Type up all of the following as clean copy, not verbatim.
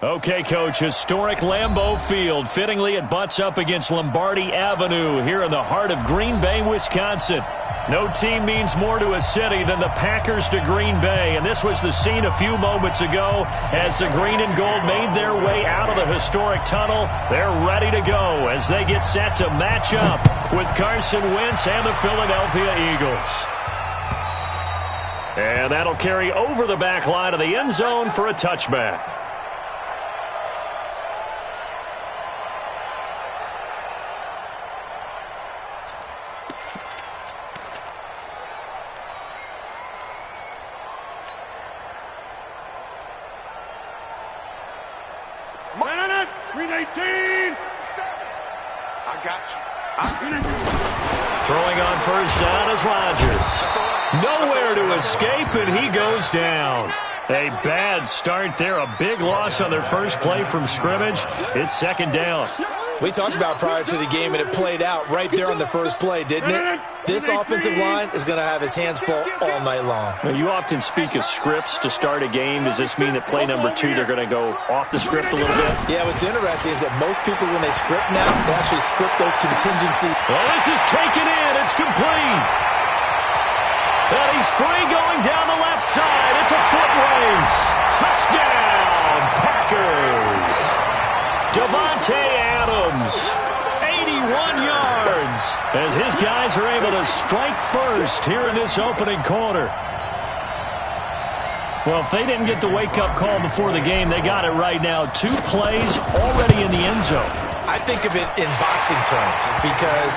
Okay, Coach, historic Lambeau Field. Fittingly, it butts up against Lombardi Avenue here in the heart of Green Bay, Wisconsin. No team means more to a city than the Packers to Green Bay, and this was the scene a few moments ago as the green and gold made their way out of the historic tunnel. They're ready to go as they get set to match up with Carson Wentz and the Philadelphia Eagles. And that'll carry over the back line of the end zone for a touchback. Throwing on first down is Rodgers. Nowhere to escape, and he goes down. A bad start there. A big loss on their first play from scrimmage. It's second down. We talked about prior to the game, and it played out right there on the first play, didn't it? This offensive line is going to have his hands full all night long. Now, you often speak of scripts to start a game. Does this mean that play number 2, they're going to go off the script a little bit? Yeah, what's interesting is that most people, when they script now, they actually script those contingencies. Well, this is taken in. It's complete. And he's free going down the left side. It's a foot race. Touchdown, Packers. Davante Adams, 81 yards, as his guys are able to strike first here in this opening quarter. Well, if they didn't get the wake-up call before the game, they got it right now. 2 plays already in the end zone. I think of it in boxing terms because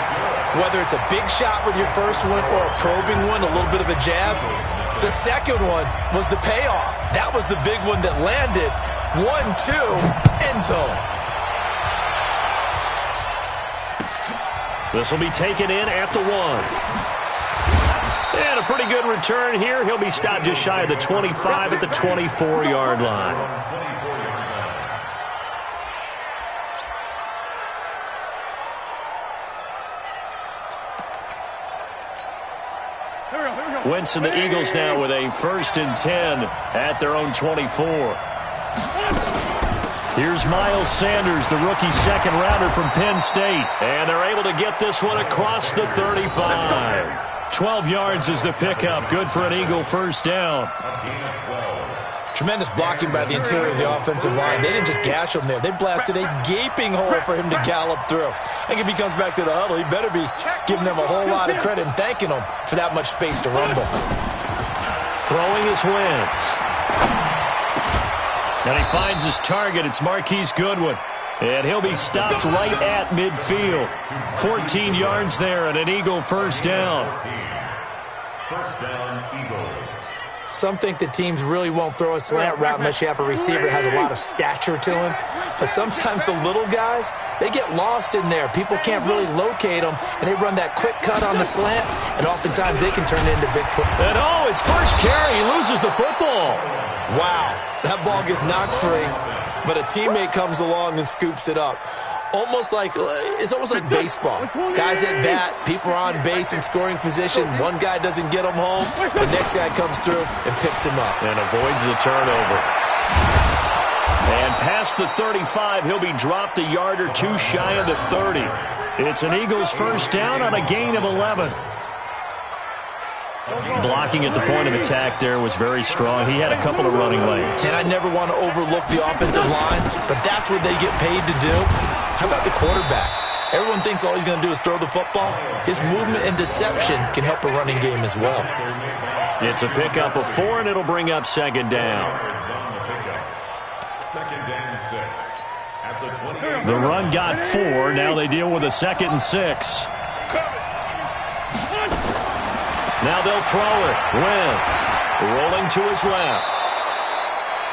whether it's a big shot with your first one or a probing one, a little bit of a jab, the second one was the payoff. That was the big one that landed. 1-2, end zone. This will be taken in at the 1. And a pretty good return here. He'll be stopped just shy of the 25 at the 24-yard line. Wentz and the Eagles now with a 1st and 10 at their own 24. Here's Miles Sanders, the rookie second-rounder from Penn State. And they're able to get this one across the 35. 12 yards is the pickup. Good for an Eagle first down. Tremendous blocking by the interior of the offensive line. They didn't just gash him there. They blasted a gaping hole for him to gallop through. I think if he comes back to the huddle, he better be giving them a whole lot of credit and thanking them for that much space to rumble. Throwing is Wentz. And he finds his target. It's Marquise Goodwin. And he'll be stopped right at midfield. 14 yards there and an Eagle first down. First down, Eagles. Some think that teams really won't throw a slant route unless you have a receiver that has a lot of stature to him. But sometimes the little guys, they get lost in there. People can't really locate them, and they run that quick cut on the slant, and oftentimes they can turn it into big play. And his first carry, he loses the football. Wow, that ball gets knocked free, but a teammate comes along and scoops it up. It's almost like baseball. Guys at bat, people are on base in scoring position. One guy doesn't get him home. The next guy comes through and picks him up. And avoids the turnover. And past the 35, he'll be dropped a yard or 2 shy of the 30. It's an Eagles first down on a gain of 11. Blocking at the point of attack there was very strong. He had a couple of running lanes. And I never want to overlook the offensive line, but that's what they get paid to do. How about the quarterback? Everyone thinks all he's going to do is throw the football. His movement and deception can help a running game as well. It's a pickup of 4, and it'll bring up second down. Second and 6. At the 28. The run got 4. Now they deal with a 2nd and 6. Now they'll throw it. Wentz rolling to his left.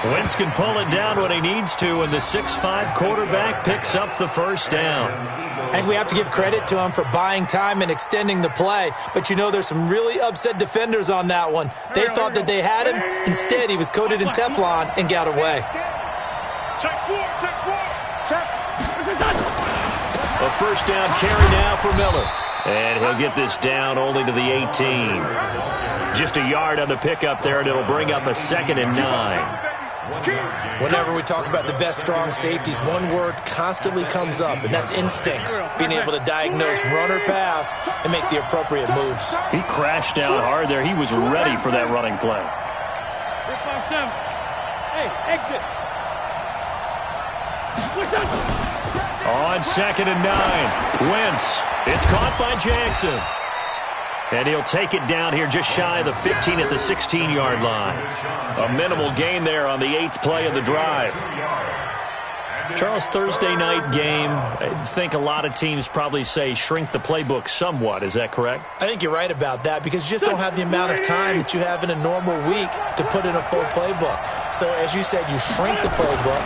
Wentz can pull it down when he needs to, and the 6'5" quarterback picks up the first down. I think we have to give credit to him for buying time and extending the play, but you know there's some really upset defenders on that one. They thought that they had him. Instead, he was coated in Teflon and got away. A first down carry now for Miller. And he'll get this down only to the 18. Just a yard on the pickup there, and it'll bring up a 2nd and 9. Whenever we talk about the best strong safeties, one word constantly comes up, and that's instincts. Being able to diagnose run or pass and make the appropriate moves. He crashed down hard there. He was ready for that running play. Hey, exit. On 2nd and 9. Wentz. It's caught by Jackson. And he'll take it down here just shy of the 15 at the 16-yard line. A minimal gain there on the 8th play of the drive. Charles, Thursday night game, I think a lot of teams probably say shrink the playbook somewhat. Is that correct? I think you're right about that because you just don't have the amount of time that you have in a normal week to put in a full playbook. So as you said, you shrink the playbook,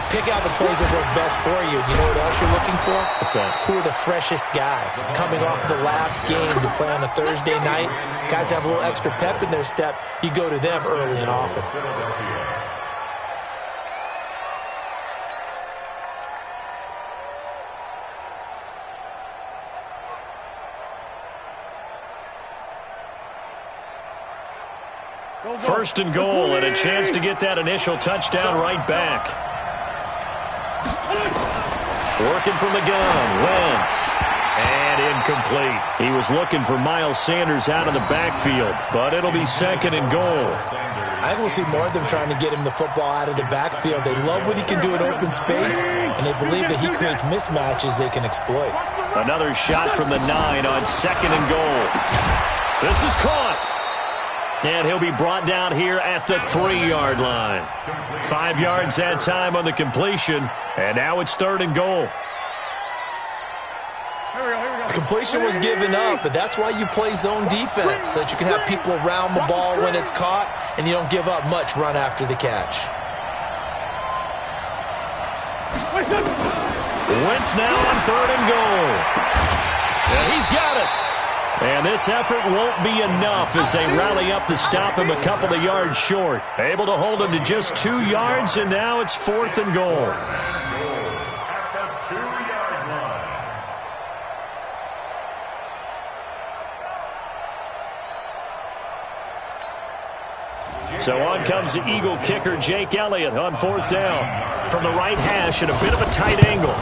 pick out the plays that work best for you. You know what else you're looking for? What's that? Who are the freshest guys? Coming off of the last game to play on a Thursday night, guys have a little extra pep in their step. You go to them early and often. First and goal, and a chance to get that initial touchdown right back. Working from the gun, Wentz. And incomplete. He was looking for Miles Sanders out of the backfield, but it'll be 2nd and goal. I think we'll see more of them trying to get him the football out of the backfield. They love what he can do in open space, and they believe that he creates mismatches they can exploit. Another shot from the 9 on 2nd and goal. This is caught. And he'll be brought down here at the 3-yard line. 5 yards that time on the completion, and now it's 3rd and goal. The completion was given up, but that's why you play zone defense, so that you can have people around the ball when it's caught, and you don't give up much run after the catch. Wentz now on 3rd and goal. And he's got it. And this effort won't be enough as they rally up to stop him a couple of yards short. Able to hold him to just 2 yards, and now it's 4th and goal. At the 2-yard line. So on comes the Eagle kicker, Jake Elliott, on 4th down. From the right hash at a bit of a tight angle.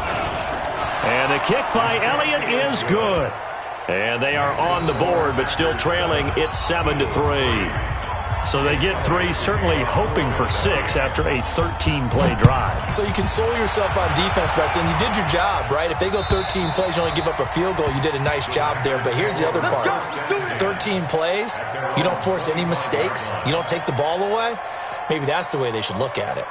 And the kick by Elliott is good. And they are on the board, but still trailing. It's 7-3. So they get 3, certainly hoping for 6 after a 13-play drive. So you console yourself on defense by saying you did your job, right? If they go 13 plays, you only give up a field goal, you did a nice job there. But here's the other part. 13 plays, you don't force any mistakes, you don't take the ball away. Maybe that's the way they should look at it.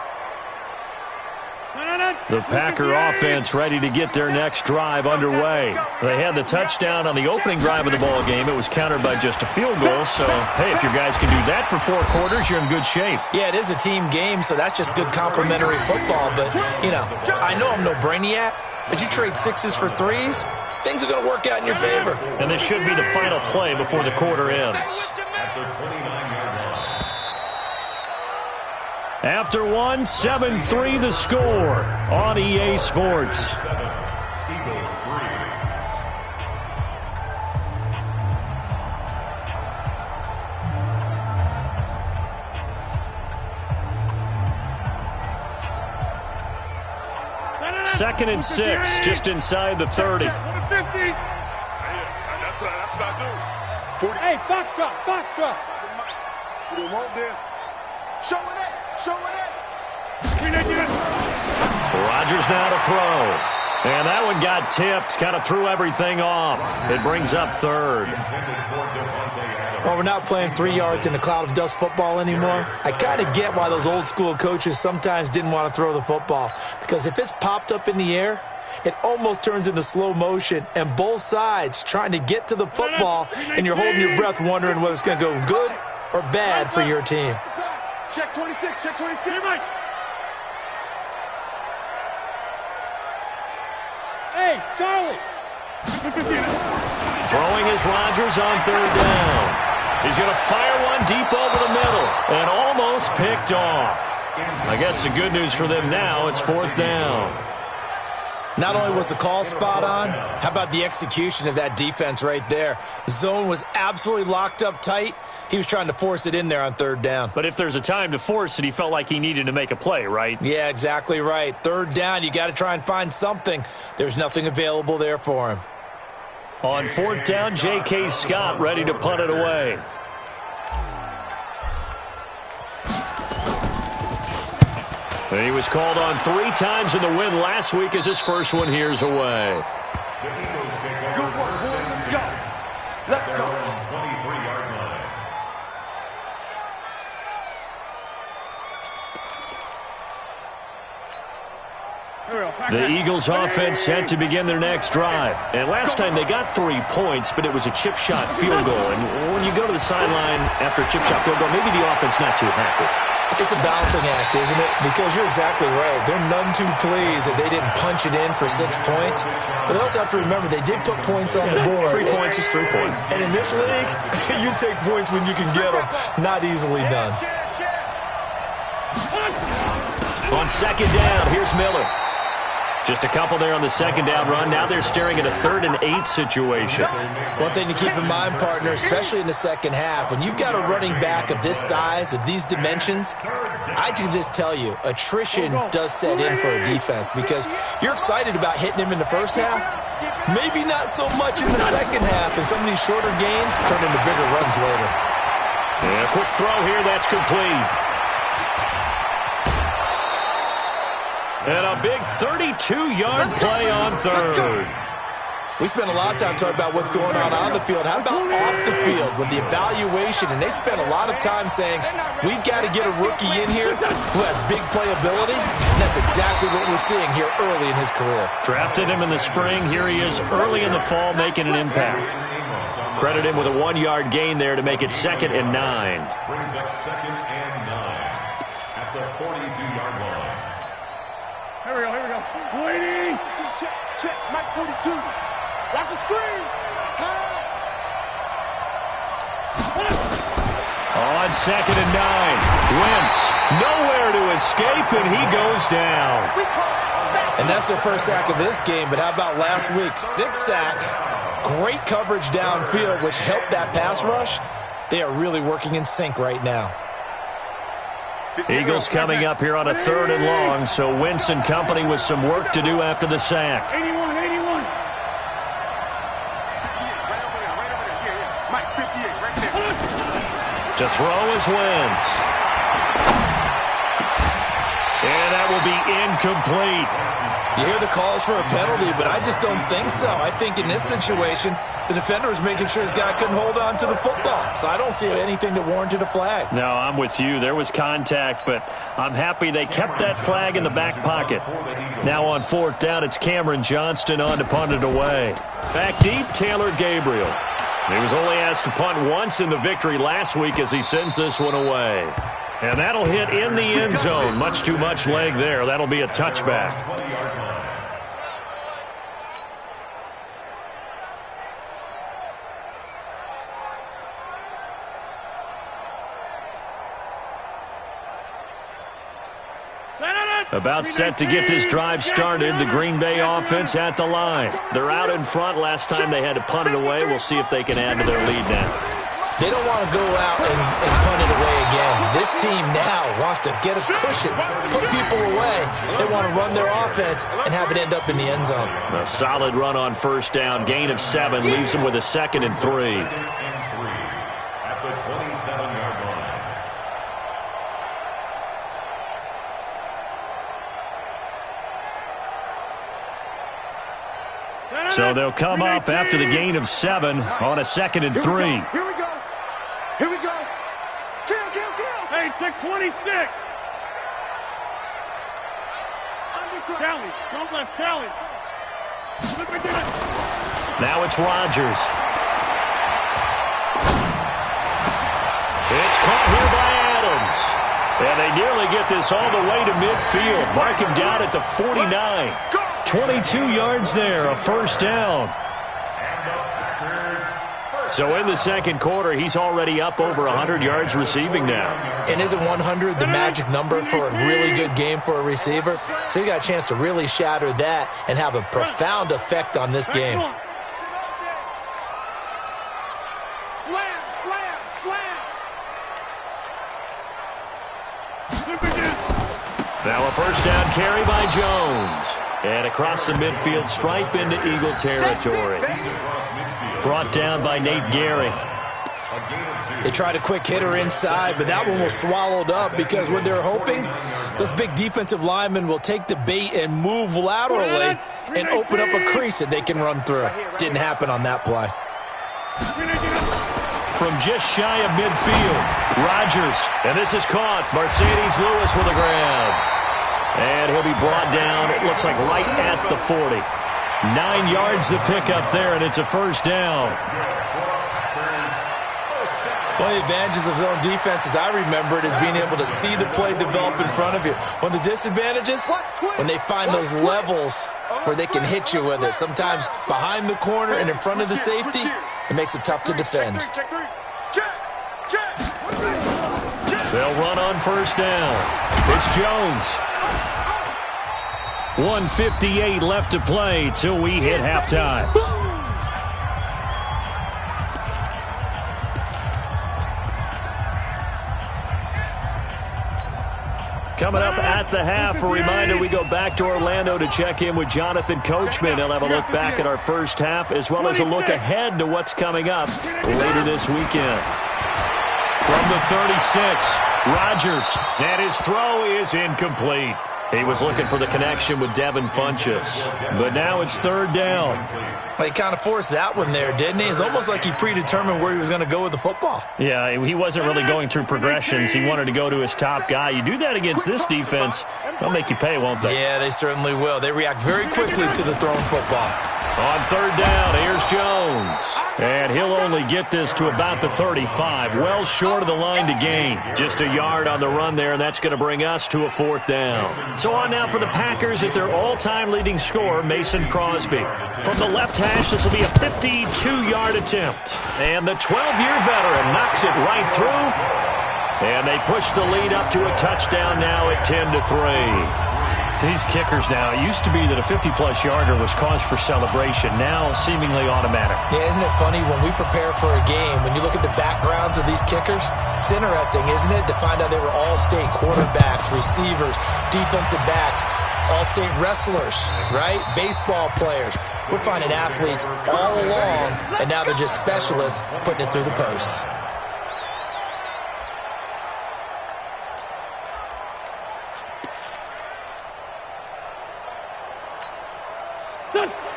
The Packer offense ready to get their next drive underway. They had the touchdown on the opening drive of the ball game. It was countered by just a field goal. So, hey, if your guys can do that for 4 quarters, you're in good shape. Yeah, it is a team game, so that's just good complementary football. But, you know, I know I'm no brainiac, but you trade 6s for 3s, things are going to work out in your favor. And this should be the final play before the quarter ends. At the 29-yard line. After 1, 7-3 the score on EA Sports. Eagles 3. Second and 6, just inside the 30. That's what I do. Hey, Foxtrot. We want this. Show it. Rodgers now to throw. And that one got tipped, kind of threw everything off. It brings up 3rd. Well, we're not playing 3 yards in a cloud of dust football anymore. I kind of get why those old school coaches sometimes didn't want to throw the football. Because if it's popped up in the air, it almost turns into slow motion, and both sides trying to get to the football, and you're holding your breath wondering whether it's going to go good or bad for your team. Check 26. Hey, Charlie. Throwing is Rodgers on 3rd down. He's going to fire one deep over the middle and almost picked off. I guess the good news for them now, it's 4th down. Not only was the call spot on, how about the execution of that defense right there? The zone was absolutely locked up tight. He was trying to force it in there on third down. But if there's a time to force it, he felt like he needed to make a play, right? Yeah, exactly right. Third down, you got to try and find something. There's nothing available there for him. On fourth down, J.K. Scott ready to punt it away. He was called on 3 times in the win last week as his first one here's away. Good work, boys. Go. Let's go. 23-yard line. The Eagles offense set to begin their next drive. And last time they got 3 points, but it was a chip shot field goal. And when you go to the sideline after a chip shot field goal, maybe the offense not too happy. It's a balancing act, isn't it? Because you're exactly right. They're none too pleased that they didn't punch it in for 6 points. But they also have to remember they did put points on the board. 3 points is 3 points. And in this league, you take points when you can get them. Not easily done. On second down, here's Miller. Just a couple there on the second down run. Now they're staring at a 3rd and 8 situation. One thing to keep in mind, partner, especially in the second half, when you've got a running back of this size, of these dimensions, I can just tell you, attrition does set in for a defense because you're excited about hitting him in the first half, maybe not so much in the second half, and some of these shorter gains turn into bigger runs later. And a quick throw here, that's complete. And a big 32-yard play on third. We spent a lot of time talking about what's going on the field. How about off the field with the evaluation? And they spent a lot of time saying, we've got to get a rookie in here who has big playability. And that's exactly what we're seeing here early in his career. Drafted him in the spring. Here he is early in the fall making an impact. Credit him with a 1-yard gain there to make it 2nd and 9. Brings up 2nd and 9 at the 42-yard line. Here we go. Waiting. Check. Mike 42. Watch the screen. Pass. On 2nd and 9. Wentz nowhere to escape, and he goes down. And that's their first sack of this game, but how about last week? 6 sacks, great coverage downfield, which helped that pass rush. They are really working in sync right now. Eagles coming up here on a 3rd and long, so Wentz and company with some work to do after the sack. 81. Mike 58, right there. To throw is Wentz. And that will be incomplete. You hear the calls for a penalty, but I just don't think so. I think in this situation, the defender was making sure his guy couldn't hold on to the football. So I don't see anything that warranted a flag. No, I'm with you. There was contact, but I'm happy they kept that flag in the back pocket. Now on 4th down, it's Cameron Johnston on to punt it away. Back deep, Taylor Gabriel. He was only asked to punt once in the victory last week as he sends this one away. And that'll hit in the end zone. Much too much leg there. That'll be a touchback. About set to get this drive started. The Green Bay offense at the line. They're out in front. Last time they had to punt it away. We'll see if they can add to their lead now. They don't want to go out and punt it away again. This team now wants to get a cushion, put people away. They want to run their offense and have it end up in the end zone. A solid run on 1st down. Gain of 7 leaves them with a 2nd and 3. At the 27-yard line. So they'll come up after the gain of 7 on a 2nd and 3. Here we go. Kill. Hey, 626. Kelly, don't let Kelly. Now it's Rodgers. It's caught here by Adams. And they nearly get this all the way to midfield. Mark him down at the 49. 22 yards there, a 1st down. So in the second quarter, he's already up over 100 yards receiving now. And isn't 100 the magic number for a really good game for a receiver? So he got a chance to really shatter that and have a profound effect on this game. Slam, slam, slam. Now a first down carry by Jones. And across the midfield stripe into Eagle territory. Brought down by Nate Gehring. They tried a quick hitter inside, but that one was swallowed up because what they're hoping, those big defensive linemen will take the bait and move laterally and open up a crease that they can run through. Didn't happen on that play. From just shy of midfield, Rodgers. And this is caught. Mercedes Lewis with the grab. And he'll be brought down, it looks like right at the 40. 9 yards to pick up there, and it's a first down. One of the advantages of zone defense, as I remember it, is being able to see the play develop in front of you. One of the disadvantages, when they find those levels where they can hit you with it. Sometimes behind the corner and in front of the safety, it makes it tough to defend. They'll run on first down. It's Jones. 1:58 left to play till we hit halftime. Coming up at the half, a reminder, we go back to Orlando to check in with Jonathan Coachman. He'll have a look back at our first half as well as a look ahead to what's coming up later this weekend. From the 36, Rodgers, and his throw is incomplete. He was looking for the connection with Devin Funchess, but now it's third down. He kind of forced that one there, didn't he? It's almost like he predetermined where he was going to go with the football. Yeah, he wasn't really going through progressions. He wanted to go to his top guy. You do that against this defense, they'll make you pay, won't they? Yeah, they certainly will. They react very quickly to the thrown football. On third down, here's Jones. And he'll only get this to about the 35. Well short of the line to gain. Just a yard on the run there, and that's going to bring us to a fourth down. So on now for the Packers is their all-time leading scorer, Mason Crosby. From the left hash, this will be a 52-yard attempt. And the 12-year veteran knocks it right through. And they push the lead up to a touchdown now at 10-3. These kickers now, it used to be that a 50-plus yarder was cause for celebration. Now, seemingly automatic. Yeah, isn't it funny when we prepare for a game, when you look at the backgrounds of these kickers, it's interesting, isn't it, to find out they were all-state quarterbacks, receivers, defensive backs, all-state wrestlers, right? Baseball players. We're finding athletes all along, and now they're just specialists putting it through the posts.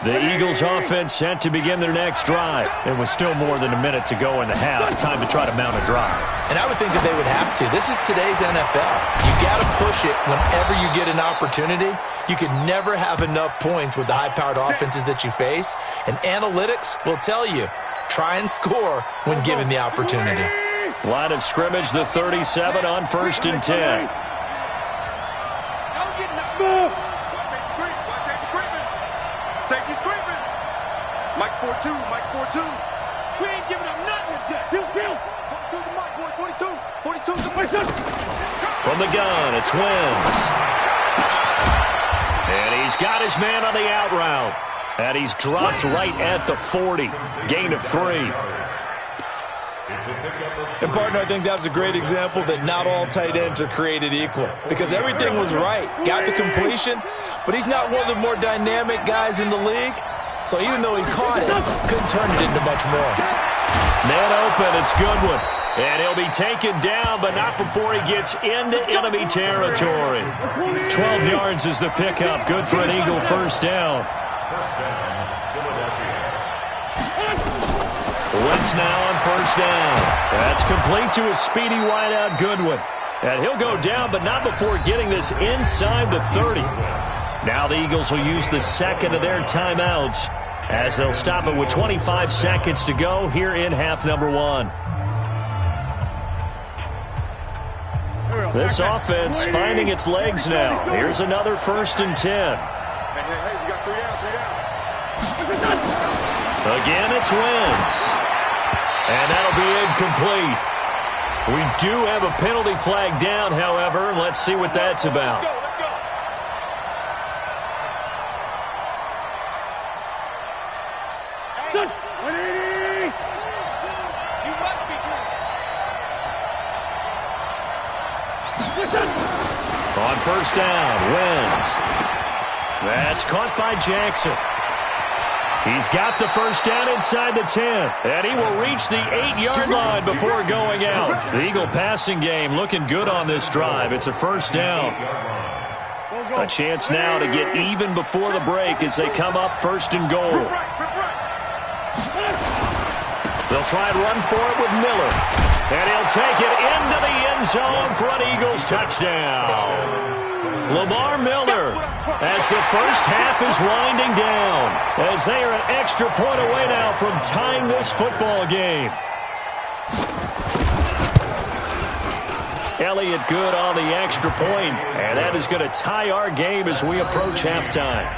The Eagles offense set to begin their next drive. It was still more than a minute to go in the half. Time to try to mount a drive. And I would think that they would have to. This is today's NFL. You got to push it whenever you get an opportunity. You can never have enough points with the high-powered offenses that you face. And analytics will tell you, try and score when given the opportunity. Line of scrimmage, the 37 on 1st and 10. Safety's creeping. Mike's 4-2. Mike's 4-2. We ain't giving up nothing yet. Kill. 42 to Mike, boys. 42. 42 to Mike. From the gun, it's Wentz. And he's got his man on the out route. And he's dropped right at the 40. Gain of 3. And, partner, I think that's a great example that not all tight ends are created equal. Because everything was right. Got the completion, but he's not one of the more dynamic guys in the league. So even though he caught it, couldn't turn it into much more. Man open, it's Goodwin. And he'll be taken down, but not before he gets into enemy territory. 12 yards is the pickup. Good for an Eagle first down. Wentz now on first down. That's complete to a speedy wideout Goodwin. And he'll go down, but not before getting this inside the 30. Now the Eagles will use the second of their timeouts as they'll stop it with 25 seconds to go here in half number 1. This offense finding its legs now. Here's another 1st and 10. Hey, we got 3 down. Again, it's Wentz. And that'll be incomplete. We do have a penalty flag down, however. Let's see what that's about. Let's go. You must be true. On first down, Wentz. That's caught by Jackson. He's got the first down inside the 10, and he will reach the 8-yard line before going out. The Eagle passing game looking good on this drive. It's a first down. A chance now to get even before the break as they come up first and goal. They'll try and run for it with Miller. And he'll take it into the end zone for an Eagles touchdown. Lamar Miller, as the first half is winding down, as they are an extra point away now from tying this football game. Elliott good on the extra point, and that is going to tie our game as we approach halftime.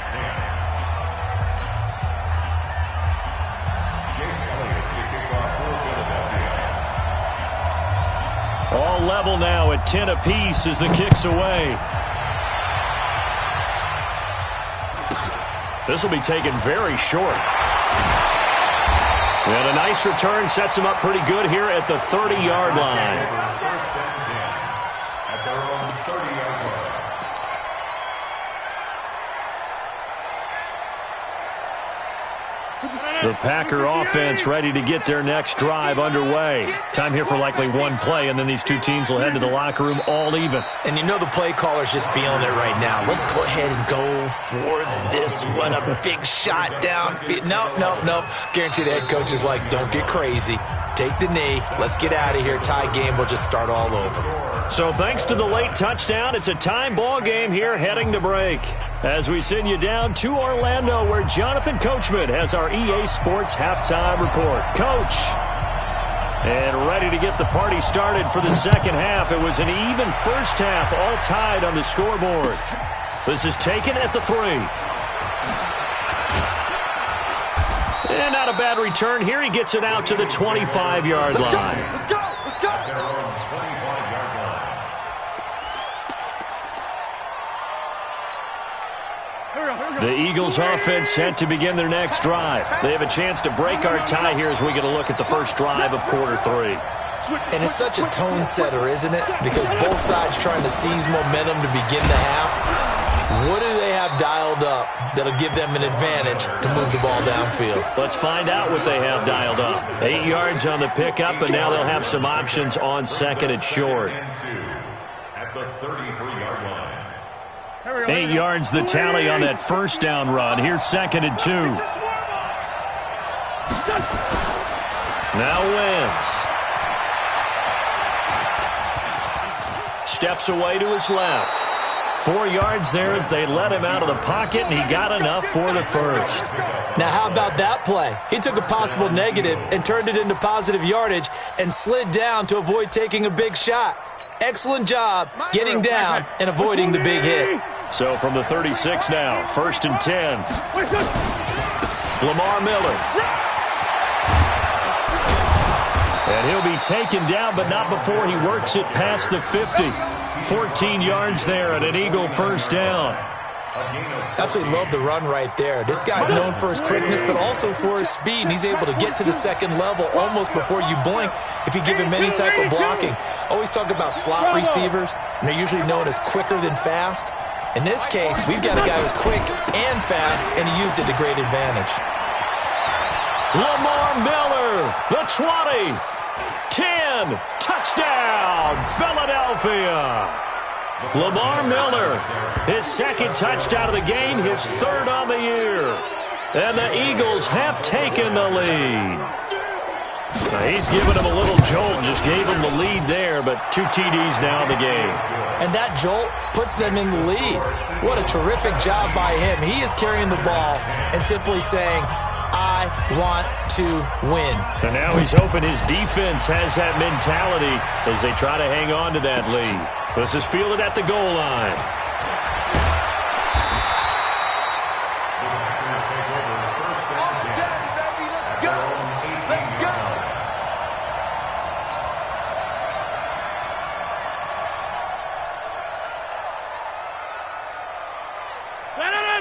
All level now at 10 apiece as the kick's away. This will be taken very short. And a nice return sets him up pretty good here at the 30-yard line. First and 10 at their own 30-yard line. The Packer offense ready to get their next drive underway. Time here for likely one play, and then these two teams will head to the locker room all even. And you know the play caller's just feeling it right now. Let's go ahead and go for this one. A big shot down. Nope. Guaranteed the head coach is like, don't get crazy. Take the knee. Let's get out of here. Tie game. We'll just start all over. So thanks to the late touchdown, it's a time ball game here heading to break. As we send you down to Orlando, where Jonathan Coachman has our EA Sports halftime report. Coach. And ready to get the party started for the second half. It was an even first half, all tied on the scoreboard. This is taken at the 3. And not a bad return here. He gets it out to the 25-yard line. Let's go. At their own 25-yard line. The Eagles offense set to begin their next drive. They have a chance to break our tie here as we get a look at the first drive of quarter 3. And it's such a tone setter, isn't it? Because both sides trying to seize momentum to begin the half. What do they have dialed up that'll give them an advantage to move the ball downfield? Let's find out what they have dialed up. 8 yards on the pickup, and now they'll have some options on second and short. And 2 at the 33-yard line. 8 yards the tally on that first down run. Here's second and 2. Now Wentz. Steps away to his left. 4 yards there as they let him out of the pocket, and he got enough for the first. Now, how about that play? He took a possible negative and turned it into positive yardage and slid down to avoid taking a big shot. Excellent job getting down and avoiding the big hit. So from the 36 now, first and 10. Lamar Miller. And he'll be taken down, but not before he works it past the 50. 14 yards there and an Eagle first down. Absolutely love the run right there. This guy's known for his quickness, but also for his speed. And he's able to get to the second level almost before you blink if you give him any type of blocking. Always talk about slot receivers, and they're usually known as quicker than fast. In this case, we've got a guy who's quick and fast, and he used it to great advantage. Lamar Miller, the 20, 10, touchdown, Philadelphia. Lamar Miller, his second touchdown of the game, his third on the year. And the Eagles have taken the lead. Now he's given him a little jolt, just gave him the lead there, but 2 TDs now in the game. And that jolt puts them in the lead. What a terrific job by him. He is carrying the ball and simply saying, I want to win. And now he's hoping his defense has that mentality as they try to hang on to that lead. This is fielded at the goal line.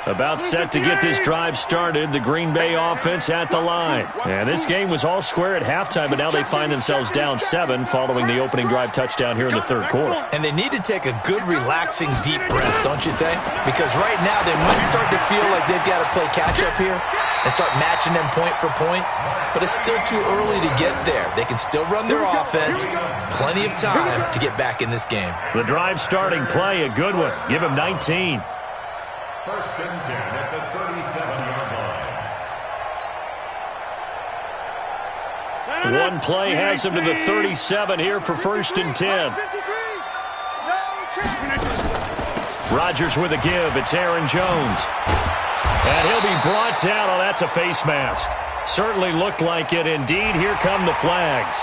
About set to get this drive started, the Green Bay offense at the line. And this game was all square at halftime, but now they find themselves down 7 following the opening drive touchdown here in the third quarter. And they need to take a good, relaxing, deep breath, don't you think? Because right now they might start to feel like they've got to play catch-up here and start matching them point for point. But it's still too early to get there. They can still run their offense. Plenty of time to get back in this game. The drive starting play, a good one. Give him 19. First and 10 at the 37-yard line. One play has him to the 37 here for first and 10. Rodgers with a give. It's Aaron Jones. And he'll be brought down. Oh, that's a face mask. Certainly looked like it. Indeed, here come the flags.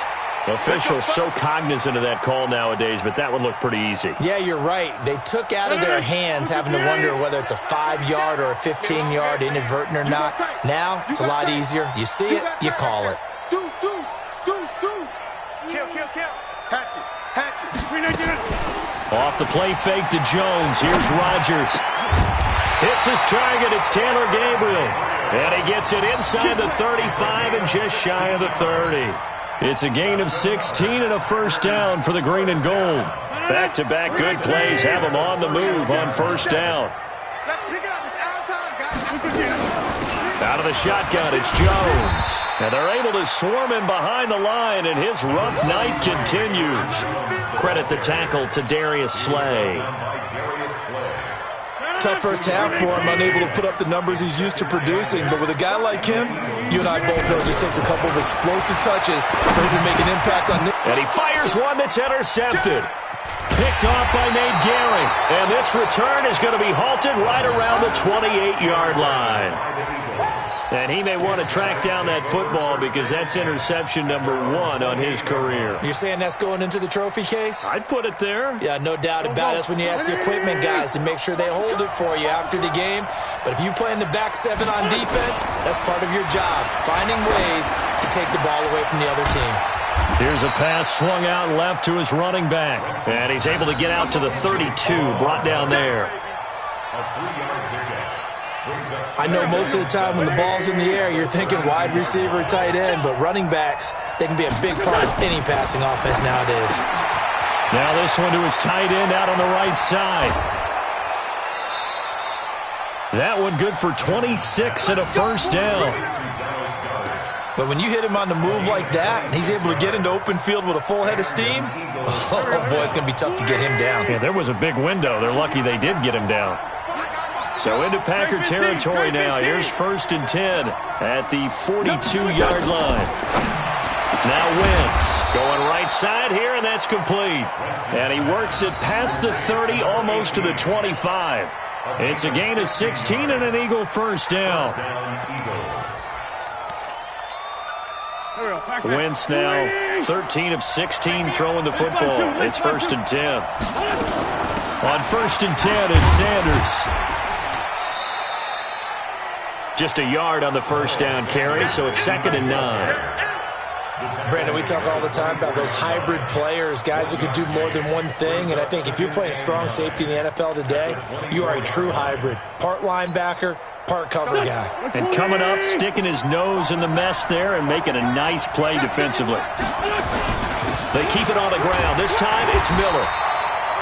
Officials so cognizant of that call nowadays, but that would look pretty easy. Yeah, you're right. They took out of their hands having to wonder whether it's a 5-yard or a 15-yard inadvertent or not. Now, it's a lot easier. You see it, you call it. Off the play fake to Jones. Here's Rodgers. Hits his target. It's Taylor Gabriel. And he gets it inside the 35 and just shy of the 30. It's a gain of 16 and a first down for the green and gold. Back-to-back good plays have them on the move on first down. Let's pick it up. It's our time, guys. Out of the shotgun, it's Jones. And they're able to swarm him behind the line, and his rough night continues. Credit the tackle to Darius Slay. Tough first half for him, unable to put up the numbers he's used to producing. But with a guy like him, you and I both know it just takes a couple of explosive touches for him to make an impact on this. And he fires one that's intercepted. Picked off by Nate Gehring. And this return is going to be halted right around the 28-yard line. And he may want to track down that football because that's interception number 1 on his career. You're saying that's going into the trophy case? I'd put it there. Yeah, no doubt about it. That's when you ask the equipment guys to make sure they hold it for you after the game. But if you play in the back 7 on defense, that's part of your job, finding ways to take the ball away from the other team. Here's a pass swung out left to his running back. And he's able to get out to the 32, brought down there. I know most of the time when the ball's in the air, you're thinking wide receiver, tight end, but running backs, they can be a big part of any passing offense nowadays. Now this one to his tight end out on the right side. That one good for 26 and a first down. But when you hit him on the move like that, and he's able to get into open field with a full head of steam, oh boy, it's going to be tough to get him down. Yeah, there was a big window. They're lucky they did get him down. So into Packer territory now. Here's first and 10 at the 42-yard line. Now Wentz going right side here, and that's complete. And he works it past the 30, almost to the 25. It's a gain of 16 and an Eagle first down. Wentz now 13 of 16 throwing the football. It's first and 10. On first and 10, it's Sanders. Just a yard on the first down carry, so it's second and 9. Brandon, we talk all the time about those hybrid players, guys who can do more than one thing, and I think if you're playing strong safety in the NFL today, you are a true hybrid. Part linebacker, part cover guy. And coming up, sticking his nose in the mess there and making a nice play defensively. They keep it on the ground. This time, it's Miller.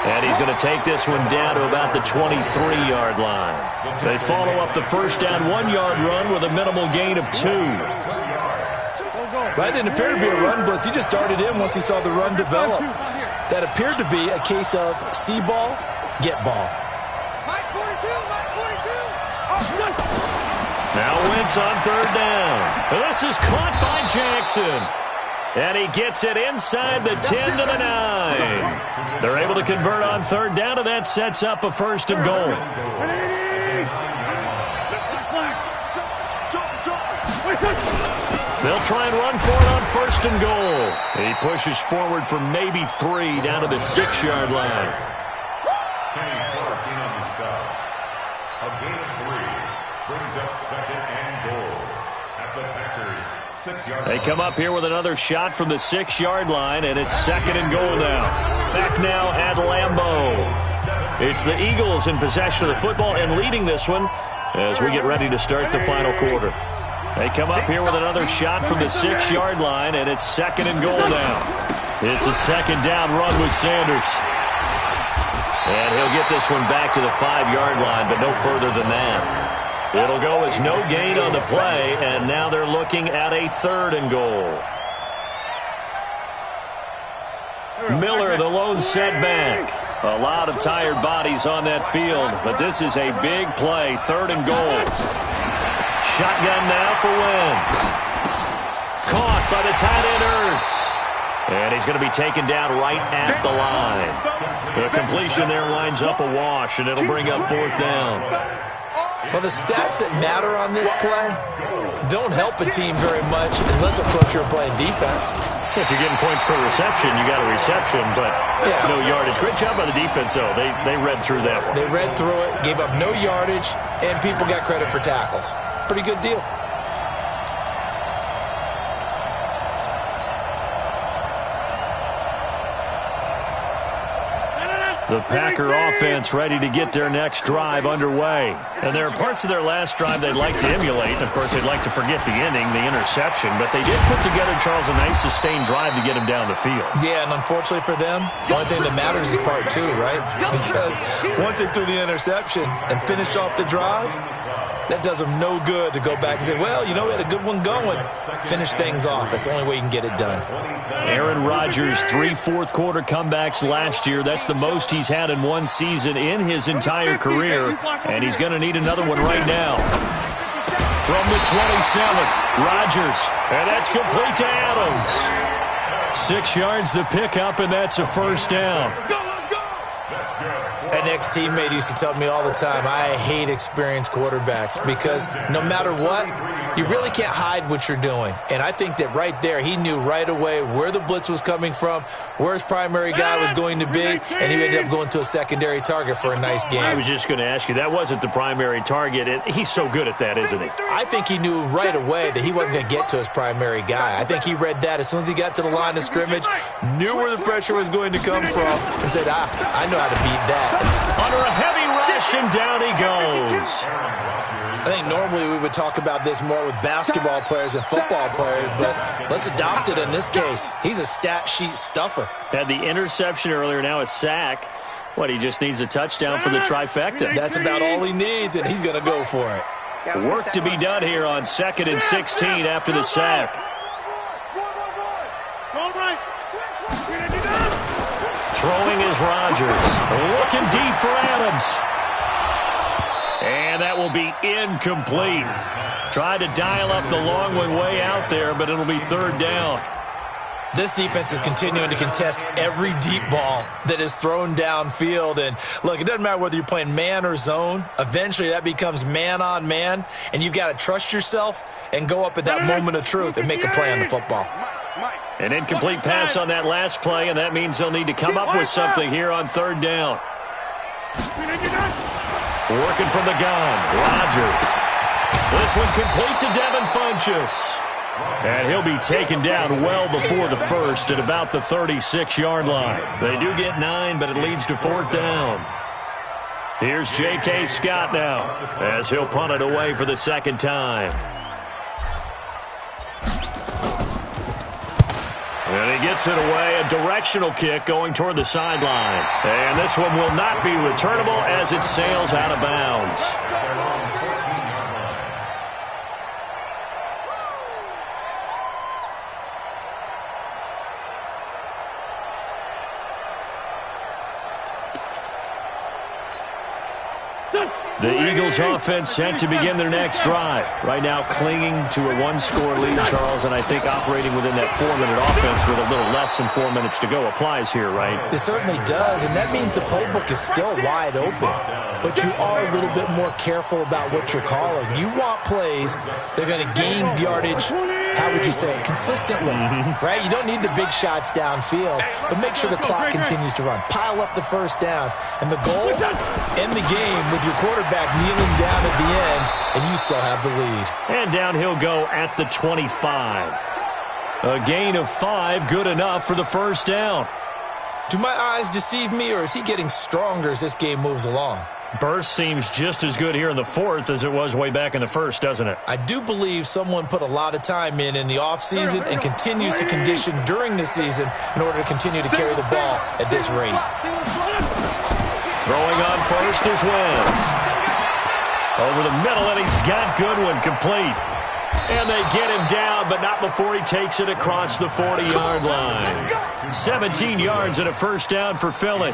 And he's going to take this one down to about the 23-yard line. They follow up the first down 1-yard run with a minimal gain of 2. That didn't appear to be a run blitz. He just darted in once he saw the run develop. That appeared to be a case of see ball, get ball. Mike 42, Mike 42. Now Wentz on third down. This is caught by Jackson. And he gets it inside the 10 to the 9. They're able to convert on third down, and that sets up a first and goal. They'll try and run for it on first and goal. He pushes forward for maybe 3 down to the 6-yard line. Kenny Clark in on the stop. A gain of 3 brings up second and goal at the Packers' 6-yard line. They come up here with another shot from the 6-yard line, and it's second and goal now. Back now at Lambeau. It's the Eagles in possession of the football and leading this one as we get ready to start the final quarter. They come up here with another shot from the 6-yard line, and it's 2nd and goal now. It's a 2nd down run with Sanders. And he'll get this one back to the 5-yard line, but no further than that. It'll go as no gain on the play, and now they're looking at a 3rd and goal. Miller, the lone setback. A lot of tired bodies on that field, but this is a big play. 3rd and goal. Shotgun now for Wentz. Caught by the tight end Ertz. And he's going to be taken down right at the line. The completion there winds up a wash, and it'll bring up 4th down. Well, the stats that matter on this play don't help a team very much unless, of course, you're playing defense. If you're getting points per reception, you got a reception, but no yardage. Great job by the defense, though. They read through that one. They read through it, gave up no yardage, and people got credit for tackles. Pretty good deal. The Packer offense ready to get their next drive underway. And there are parts of their last drive they'd like to emulate. And, of course, they'd like to forget the ending, the interception. But they did put together, Charles, a nice sustained drive to get him down the field. Yeah, and unfortunately for them, the only thing that matters is part 2, right? Because once they threw the interception and finished off the drive, that does them no good to go back and say, well, you know, we had a good one going. Finish things off. That's the only way you can get it done. Aaron Rodgers, 3 fourth-quarter comebacks last year. That's the most he's had in one season in his entire career, and he's going to need another one right now. From the 27, Rodgers, and that's complete to Adams. 6 yards the pickup, and that's a 1st down. An ex-teammate used to tell me all the time, I hate experienced quarterbacks because no matter what, you really can't hide what you're doing. And I think that right there, he knew right away where the blitz was coming from, where his primary guy was going to be, and he ended up going to a secondary target for a nice game. I was just going to ask you, that wasn't the primary target. He's so good at that, isn't he? I think he knew right away that he wasn't going to get to his primary guy. I think he read that as soon as he got to the line of scrimmage, knew where the pressure was going to come from, and said, I know how to beat that. Under a heavy rush, and down he goes. I think normally we would talk about this more with basketball players and football players, but let's adopt it in this case. He's a stat sheet stuffer. Had the interception earlier, now a sack. What, he just needs a touchdown for the trifecta. That's about all he needs, and he's going to go for it. Work to be done here on 2nd and 16 after the sack. Throwing is Rodgers. Looking deep for Adams. And that will be incomplete. Tried to dial up the long one way out there, but it'll be 3rd down. This defense is continuing to contest every deep ball that is thrown downfield. And, look, it doesn't matter whether you're playing man or zone. Eventually that becomes man on man, and you've got to trust yourself and go up at that moment of truth and make a play on the football. An incomplete pass on that last play, and that means they'll need to come up with something here on 3rd down. Working from the gun, Rodgers. This one complete to Devin Funchess. And he'll be taken down well before the 1st at about the 36-yard line. They do get 9, but it leads to 4th down. Here's J.K. Scott now as he'll punt it away for the 2nd time. And he gets it away, a directional kick going toward the sideline. And this one will not be returnable as it sails out of bounds. The Eagles offense set to begin their next drive. Right now clinging to a 1-score lead, Charles, and I think operating within that 4-minute offense with a little less than 4 minutes to go applies here, right? It certainly does, and that means the playbook is still wide open. But you are a little bit more careful about what you're calling. You want plays that are going to gain yardage, how would you say it, consistently, right? You don't need the big shots downfield, but make sure the clock continues to run. Pile up the first downs. And the goal, end the game with your quarterback kneeling down at the end, and you still have the lead. And down he'll go at the 25. A gain of 5, good enough for the 1st down. Do my eyes deceive me, or is he getting stronger as this game moves along? Burst seems just as good here in the fourth as it was way back in the first, doesn't it? I do believe someone put a lot of time in the offseason and continues to condition during the season in order to continue to carry the ball at this rate. Throwing on first is Wentz. Over the middle, and he's got Goodwin complete. And they get him down, but not before he takes it across the 40-yard line. 17 yards and a first down for Philly.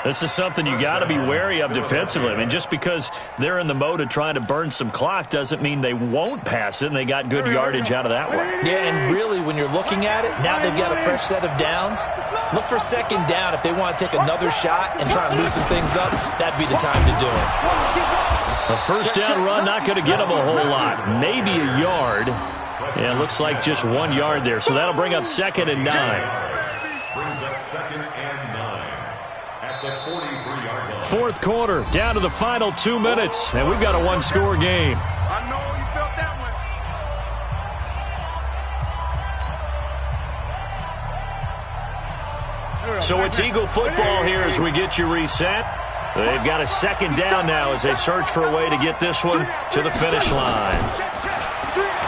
This is something you got to be wary of defensively. I mean, just because they're in the mode of trying to burn some clock doesn't mean they won't pass it, and they got good yardage out of that one. Yeah, and really, when you're looking at it, now they've got a fresh set of downs. Look for second down. If they want to take another shot and try and loosen things up, that'd be the time to do it. A first down run, not going to get them a whole lot. Maybe a yard. Yeah, it looks like just 1 yard there. So that'll bring up 2nd and 9. Brings up 2nd and 9 at the 43-yard line. Fourth quarter, down to the final 2 minutes, and we've got a one-score game. I know you felt that one. So it's Eagle football here as we get you reset. They've got a second down now as they search for a way to get this one to the finish line.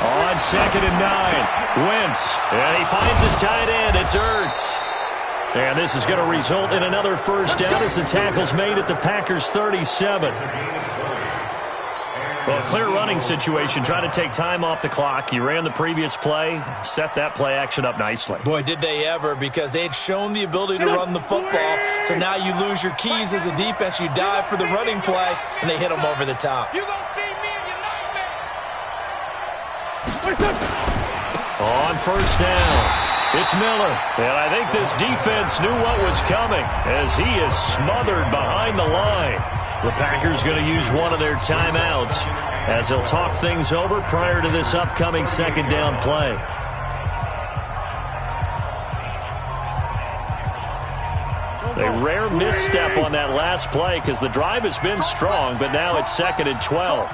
On 2nd and 9, Wentz, and he finds his tight end. It's Ertz. And this is going to result in another first down as the tackle's made at the Packers' 37. Well, clear running situation, trying to take time off the clock. You ran the previous play, set that play action up nicely. Boy, did they ever, because they had shown the ability to run the football. So now you lose your keys as a defense. You dive for the running play, and they hit them over the top. You gonna see me in your nightmare. On first down, it's Miller. And I think this defense knew what was coming as he is smothered behind the line. The Packers going to use one of their timeouts as they'll talk things over prior to this upcoming second down play. A rare misstep on that last play because the drive has been strong, but now it's 2nd and 12.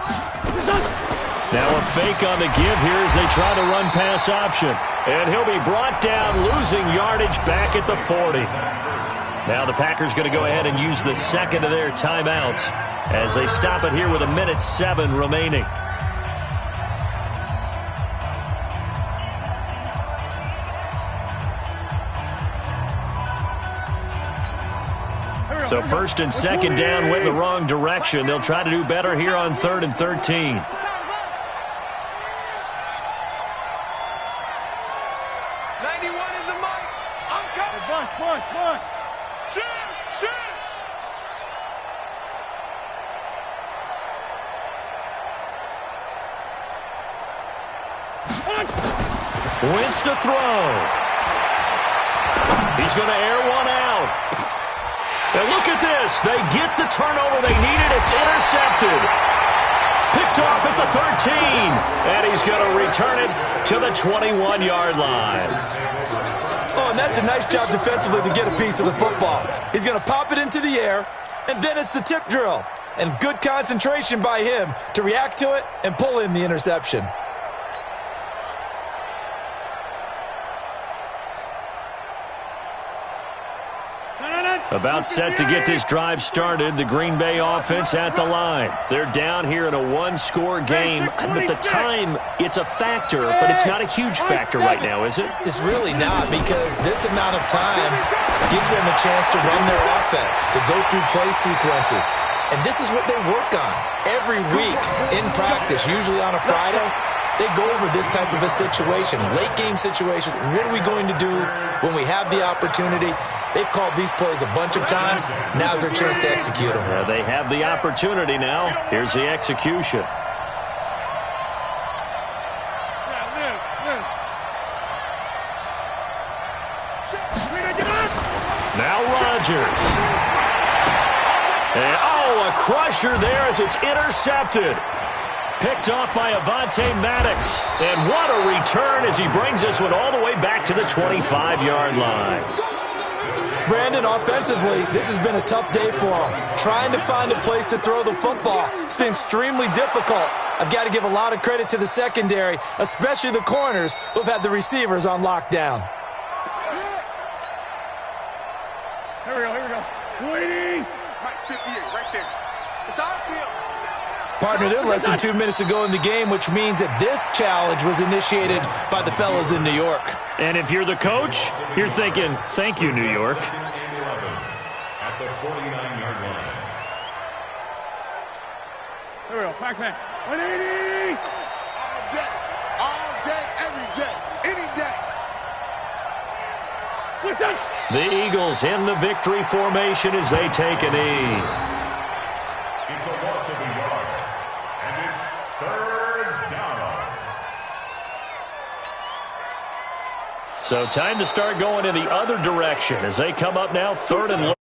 Now a fake on the give here as they try to run pass option. And he'll be brought down, losing yardage back at the 40. Now the Packers going to go ahead and use the second of their timeouts as they stop it here with 1:07 remaining. So 1st and 2nd down went the wrong direction. They'll try to do better here on 3rd and 13. Wentz to throw. He's going to air one out. And look at this. They get the turnover they needed. It's intercepted. Picked off at the 13. And he's going to return it to the 21-yard line. Oh, and that's a nice job defensively to get a piece of the football. He's going to pop it into the air, and then it's the tip drill. And good concentration by him to react to it and pull in the interception. About set to get this drive started, the Green Bay offense at the line. They're down here in a one-score game, but the time, it's a factor, but it's not a huge factor right now, is it? It's really not, because this amount of time gives them a chance to run their offense, to go through play sequences. And this is what they work on every week in practice, usually on a Friday. They go over this type of a situation, late-game situation. What are we going to do when we have the opportunity? They've called these plays a bunch of times. Now's their chance to execute them. They have the opportunity now. Here's the execution. Now Rodgers. And, a crusher there as it's intercepted. Picked off by Avonte Maddox. And what a return as he brings this one all the way back to the 25-yard line. Brandon, offensively, this has been a tough day for him. Trying to find a place to throw the football. It's been extremely difficult. I've got to give a lot of credit to the secondary, especially the corners who've had the receivers on lockdown. Here we go. Waiting. Partner, they're less than 2 minutes to go in the game, which means that this challenge was initiated by the fellas in New York. And if you're the coach, you're thinking, thank you, New York. At the 49-yard line. Here we go. Back man. 180. All day, every day, any day. What's that? The Eagles in the victory formation as they take a knee. It's a loss of a yard. And it's 3rd down. So time to start going in the other direction as they come up now 3rd and long.